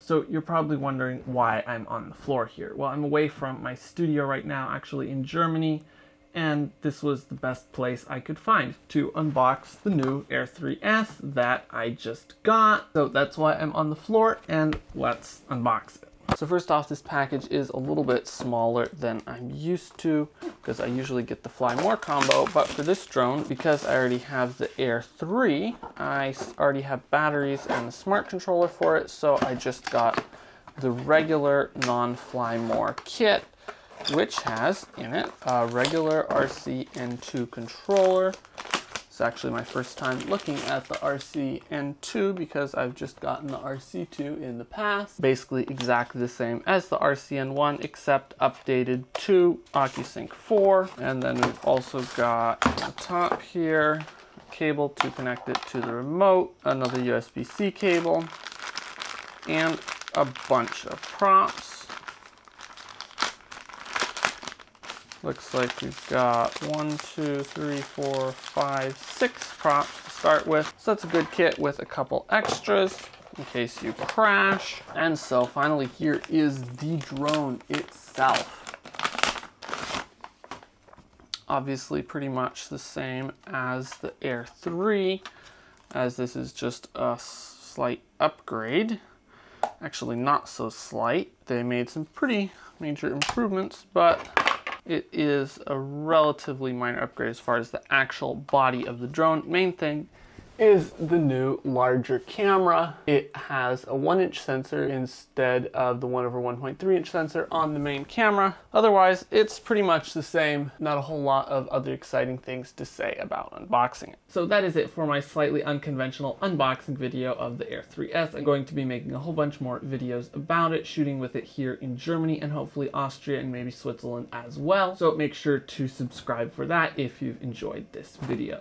So you're probably wondering why I'm on the floor here. Well, I'm away from my studio right now, actually in Germany, and this was the best place I could find to unbox the new Air 3S that I just got. So that's why I'm on the floor, and let's unbox it. So first off, this package is a little bit smaller than I'm used to because I usually get the Fly More combo, but for this drone, because I already have the Air 3, I already have batteries and the smart controller for it, so I just got the regular non-Fly More kit, which has in it a regular RC-N2 controller. It's actually my first time looking at the RC-N2 because I've just gotten the RC2 in the past. Basically exactly the same as the RC-N1 except updated to OcuSync 4. And then we've also got the top here, a cable to connect it to the remote, another USB-C cable, and a bunch of props. Looks like we've got 1, 2, 3, 4, 5, 6 props to start with. So that's a good kit with a couple extras in case you crash. And so finally here is the drone itself. Obviously pretty much the same as the Air 3, as this is just a slight upgrade. Actually not so slight. They made some pretty major improvements, but it is a relatively minor upgrade as far as the actual body of the drone. Main thing is the new larger camera. It has a 1-inch sensor instead of the 1/1.3-inch sensor on the main camera. Otherwise, it's pretty much the same. Not a whole lot of other exciting things to say about unboxing it. So that is it for my slightly unconventional unboxing video of the Air 3S. I'm going to be making a whole bunch more videos about it, shooting with it here in Germany and hopefully Austria and maybe Switzerland as well. So make sure to subscribe for that if you've enjoyed this video.